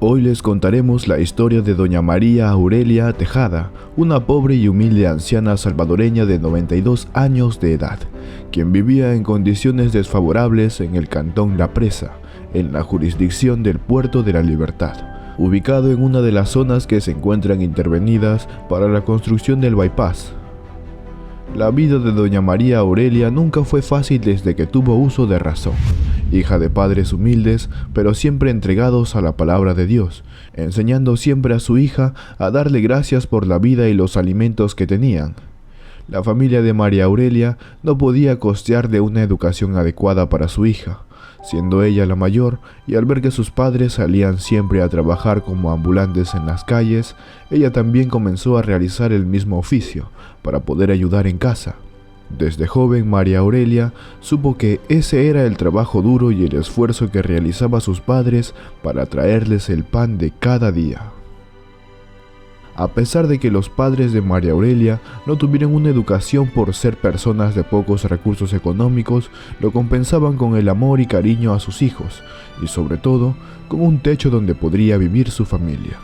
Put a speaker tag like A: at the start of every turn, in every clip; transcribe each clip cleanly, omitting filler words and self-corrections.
A: Hoy les contaremos la historia de doña María Aurelia Tejada, una pobre y humilde anciana salvadoreña de 92 años de edad, quien vivía en condiciones desfavorables en el cantón La Presa, en la jurisdicción del Puerto de la Libertad, ubicado en una de las zonas que se encuentran intervenidas para la construcción del bypass. La vida de doña María Aurelia nunca fue fácil desde que tuvo uso de razón. Hija de padres humildes, pero siempre entregados a la palabra de Dios, enseñando siempre a su hija a darle gracias por la vida y los alimentos que tenían. La familia de María Aurelia no podía costearle una educación adecuada para su hija, siendo ella la mayor, y al ver que sus padres salían siempre a trabajar como ambulantes en las calles, ella también comenzó a realizar el mismo oficio para poder ayudar en casa. Desde joven, María Aurelia supo que ese era el trabajo duro y el esfuerzo que realizaban sus padres para traerles el pan de cada día. A pesar de que los padres de María Aurelia no tuvieron una educación por ser personas de pocos recursos económicos, lo compensaban con el amor y cariño a sus hijos, y sobre todo, con un techo donde podría vivir su familia.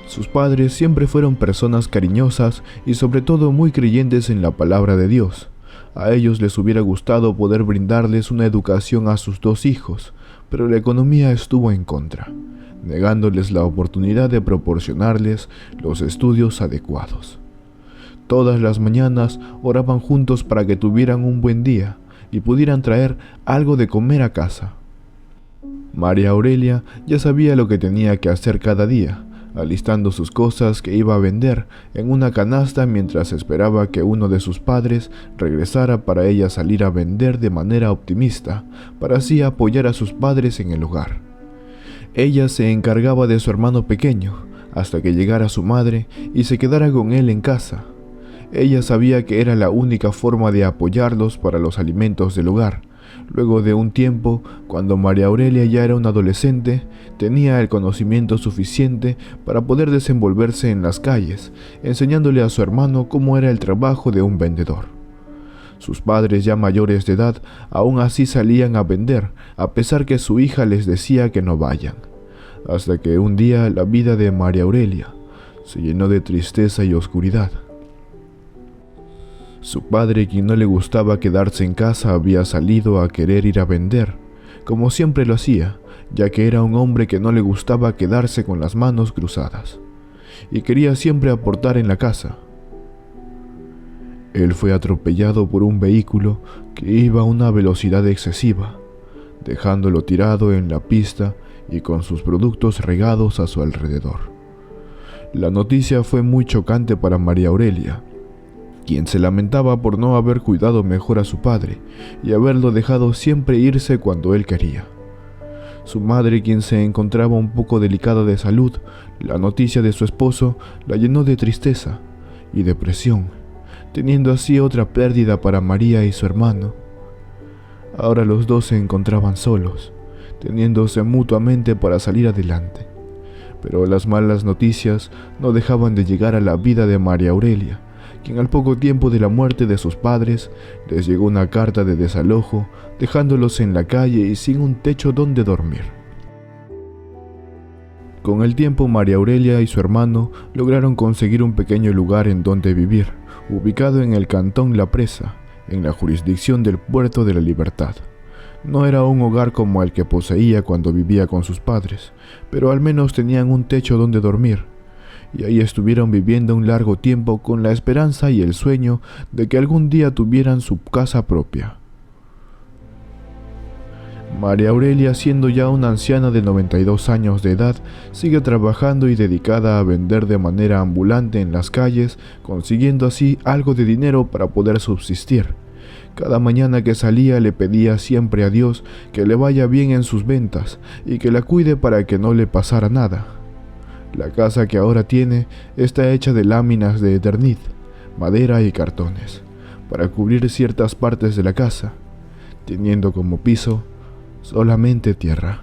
A: Sus padres siempre fueron personas cariñosas y sobre todo muy creyentes en la palabra de Dios. A ellos les hubiera gustado poder brindarles una educación a sus dos hijos, pero la economía estuvo en contra, negándoles la oportunidad de proporcionarles los estudios adecuados. Todas las mañanas oraban juntos para que tuvieran un buen día y pudieran traer algo de comer a casa. María Aurelia ya sabía lo que tenía que hacer cada día, alistando sus cosas que iba a vender en una canasta mientras esperaba que uno de sus padres regresara para ella salir a vender de manera optimista, para así apoyar a sus padres en el hogar. Ella se encargaba de su hermano pequeño, hasta que llegara su madre y se quedara con él en casa. Ella sabía que era la única forma de apoyarlos para los alimentos del hogar. Luego de un tiempo, cuando María Aurelia ya era una adolescente, tenía el conocimiento suficiente para poder desenvolverse en las calles, enseñándole a su hermano cómo era el trabajo de un vendedor. Sus padres, ya mayores de edad, aún así salían a vender, a pesar que su hija les decía que no vayan. Hasta que un día la vida de María Aurelia se llenó de tristeza y oscuridad. Su padre, quien no le gustaba quedarse en casa, había salido a querer ir a vender, como siempre lo hacía, ya que era un hombre que no le gustaba quedarse con las manos cruzadas, y quería siempre aportar en la casa. Él fue atropellado por un vehículo que iba a una velocidad excesiva, dejándolo tirado en la pista y con sus productos regados a su alrededor. La noticia fue muy chocante para María Aurelia, quien se lamentaba por no haber cuidado mejor a su padre y haberlo dejado siempre irse cuando él quería. Su madre, quien se encontraba un poco delicada de salud, la noticia de su esposo la llenó de tristeza y depresión, teniendo así otra pérdida para María y su hermano. Ahora los dos se encontraban solos, teniéndose mutuamente para salir adelante. Pero las malas noticias no dejaban de llegar a la vida de María Aurelia, quien al poco tiempo de la muerte de sus padres les llegó una carta de desalojo, dejándolos en la calle y sin un techo donde dormir. Con el tiempo, María Aurelia y su hermano lograron conseguir un pequeño lugar en donde vivir, ubicado en el cantón La Presa, en la jurisdicción del Puerto de la Libertad. No era un hogar como el que poseía cuando vivía con sus padres, pero al menos tenían un techo donde dormir, y ahí estuvieron viviendo un largo tiempo con la esperanza y el sueño de que algún día tuvieran su casa propia. María Aurelia, siendo ya una anciana de 92 años de edad, sigue trabajando y dedicada a vender de manera ambulante en las calles, consiguiendo así algo de dinero para poder subsistir. Cada mañana que salía le pedía siempre a Dios que le vaya bien en sus ventas y que la cuide para que no le pasara nada. La casa que ahora tiene está hecha de láminas de Eternit, madera y cartones, para cubrir ciertas partes de la casa, teniendo como piso solamente tierra.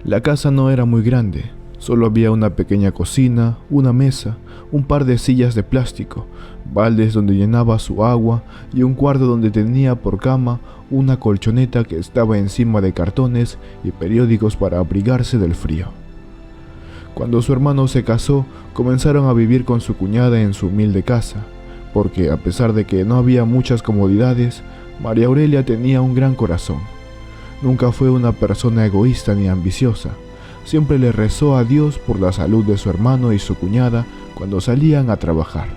A: La casa no era muy grande, Solo había una pequeña cocina, una mesa, un par de sillas de plástico, baldes donde llenaba su agua y un cuarto donde tenía por cama una colchoneta que estaba encima de cartones y periódicos para abrigarse del frío. Cuando su hermano se casó, comenzaron a vivir con su cuñada en su humilde casa, porque a pesar de que no había muchas comodidades, María Aurelia tenía un gran corazón. Nunca fue una persona egoísta ni ambiciosa. Siempre le rezó a Dios por la salud de su hermano y su cuñada cuando salían a trabajar.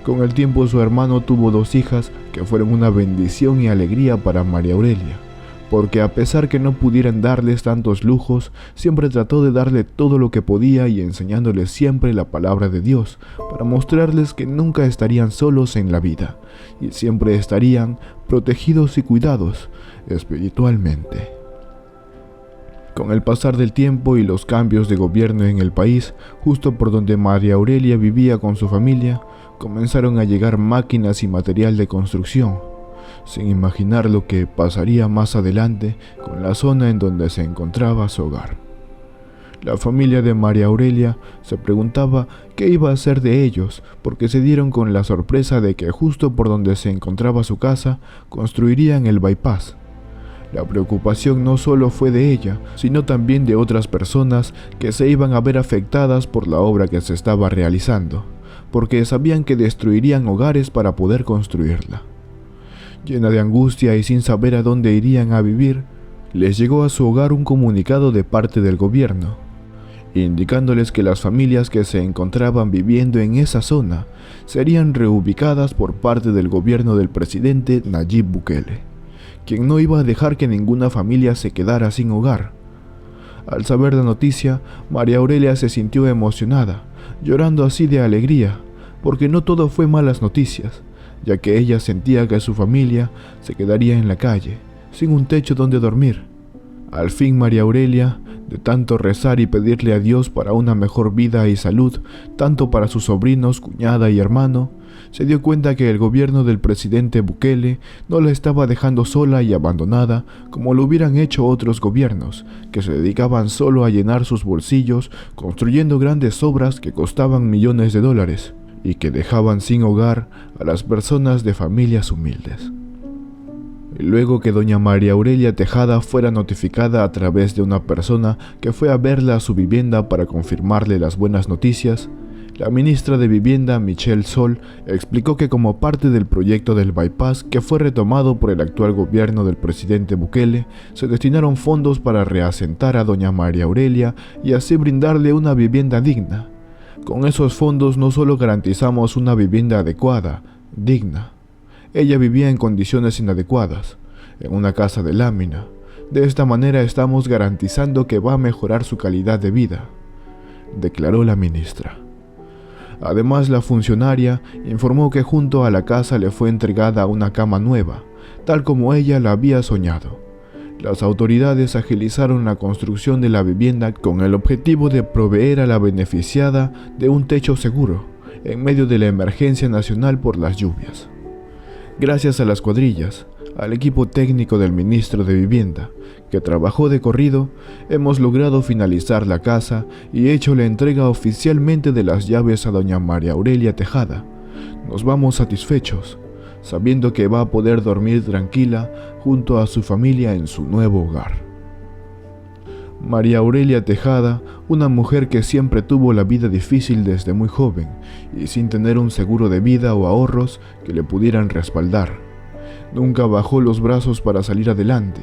A: Con el tiempo su hermano tuvo 2 hijas que fueron una bendición y alegría para María Aurelia, porque a pesar que no pudieran darles tantos lujos, siempre trató de darle todo lo que podía y enseñándoles siempre la palabra de Dios, para mostrarles que nunca estarían solos en la vida, y siempre estarían protegidos y cuidados espiritualmente. Con el pasar del tiempo y los cambios de gobierno en el país, justo por donde María Aurelia vivía con su familia, comenzaron a llegar máquinas y material de construcción, sin imaginar lo que pasaría más adelante con la zona en donde se encontraba su hogar. La familia de María Aurelia se preguntaba qué iba a hacer de ellos, porque se dieron con la sorpresa de que justo por donde se encontraba su casa, construirían el bypass. La preocupación no solo fue de ella, sino también de otras personas que se iban a ver afectadas por la obra que se estaba realizando, porque sabían que destruirían hogares para poder construirla. Llena de angustia y sin saber a dónde irían a vivir, les llegó a su hogar un comunicado de parte del gobierno, indicándoles que las familias que se encontraban viviendo en esa zona serían reubicadas por parte del gobierno del presidente Nayib Bukele, quien no iba a dejar que ninguna familia se quedara sin hogar. Al saber la noticia, María Aurelia se sintió emocionada, llorando así de alegría, porque no todo fue malas noticias, ya que ella sentía que su familia se quedaría en la calle, sin un techo donde dormir. Al fin María Aurelia, de tanto rezar y pedirle a Dios para una mejor vida y salud, tanto para sus sobrinos, cuñada y hermano, se dio cuenta que el gobierno del presidente Bukele no la estaba dejando sola y abandonada como lo hubieran hecho otros gobiernos, que se dedicaban solo a llenar sus bolsillos construyendo grandes obras que costaban millones de dólares y que dejaban sin hogar a las personas de familias humildes. Luego que doña María Aurelia Tejada fuera notificada a través de una persona que fue a verla a su vivienda para confirmarle las buenas noticias, la ministra de Vivienda, Michelle Sol, explicó que como parte del proyecto del bypass que fue retomado por el actual gobierno del presidente Bukele, se destinaron fondos para reasentar a doña María Aurelia y así brindarle una vivienda digna. Con esos fondos no solo garantizamos una vivienda adecuada, digna. Ella vivía en condiciones inadecuadas, en una casa de lámina. De esta manera estamos garantizando que va a mejorar su calidad de vida, declaró la ministra. Además, la funcionaria informó que junto a la casa le fue entregada una cama nueva, tal como ella la había soñado. Las autoridades agilizaron la construcción de la vivienda con el objetivo de proveer a la beneficiada de un techo seguro, en medio de la emergencia nacional por las lluvias. Gracias a las cuadrillas, al equipo técnico del ministro de Vivienda, que trabajó de corrido, hemos logrado finalizar la casa y hecho la entrega oficialmente de las llaves a doña María Aurelia Tejada. Nos vamos satisfechos, sabiendo que va a poder dormir tranquila junto a su familia en su nuevo hogar. María Aurelia Tejada, una mujer que siempre tuvo la vida difícil desde muy joven y sin tener un seguro de vida o ahorros que le pudieran respaldar. Nunca bajó los brazos para salir adelante,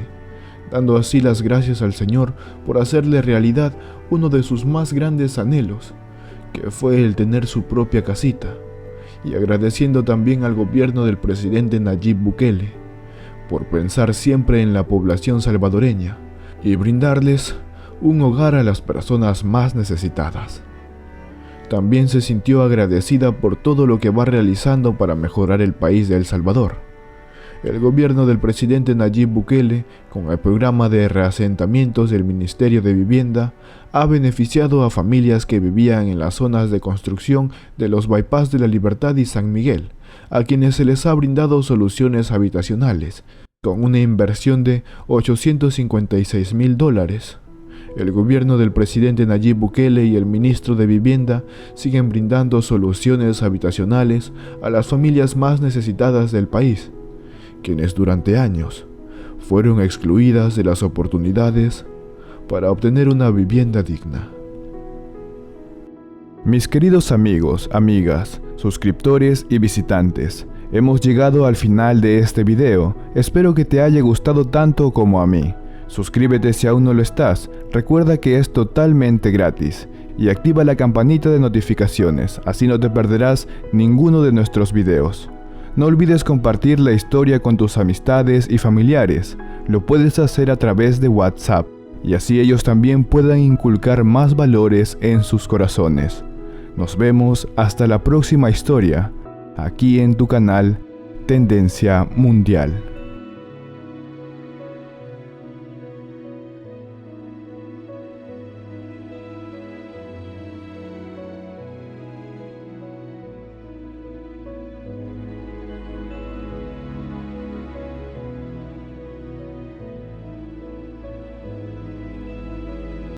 A: dando así las gracias al Señor por hacerle realidad uno de sus más grandes anhelos, que fue el tener su propia casita, y agradeciendo también al gobierno del presidente Nayib Bukele por pensar siempre en la población salvadoreña y brindarles un hogar a las personas más necesitadas. También se sintió agradecida por todo lo que va realizando para mejorar el país de El Salvador. El gobierno del presidente Nayib Bukele, con el programa de reasentamientos del Ministerio de Vivienda, ha beneficiado a familias que vivían en las zonas de construcción de los bypass de La Libertad y San Miguel, a quienes se les ha brindado soluciones habitacionales, con una inversión de $856,000. El gobierno del presidente Nayib Bukele y el ministro de Vivienda siguen brindando soluciones habitacionales a las familias más necesitadas del país, quienes durante años fueron excluidas de las oportunidades para obtener una vivienda digna. Mis queridos amigos, amigas, suscriptores y visitantes, hemos llegado al final de este video. Espero que te haya gustado tanto como a mí. Suscríbete si aún no lo estás, recuerda que es totalmente gratis y activa la campanita de notificaciones, así no te perderás ninguno de nuestros videos. No olvides compartir la historia con tus amistades y familiares, lo puedes hacer a través de WhatsApp y así ellos también puedan inculcar más valores en sus corazones. Nos vemos hasta la próxima historia, aquí en tu canal Tendencia Mundial.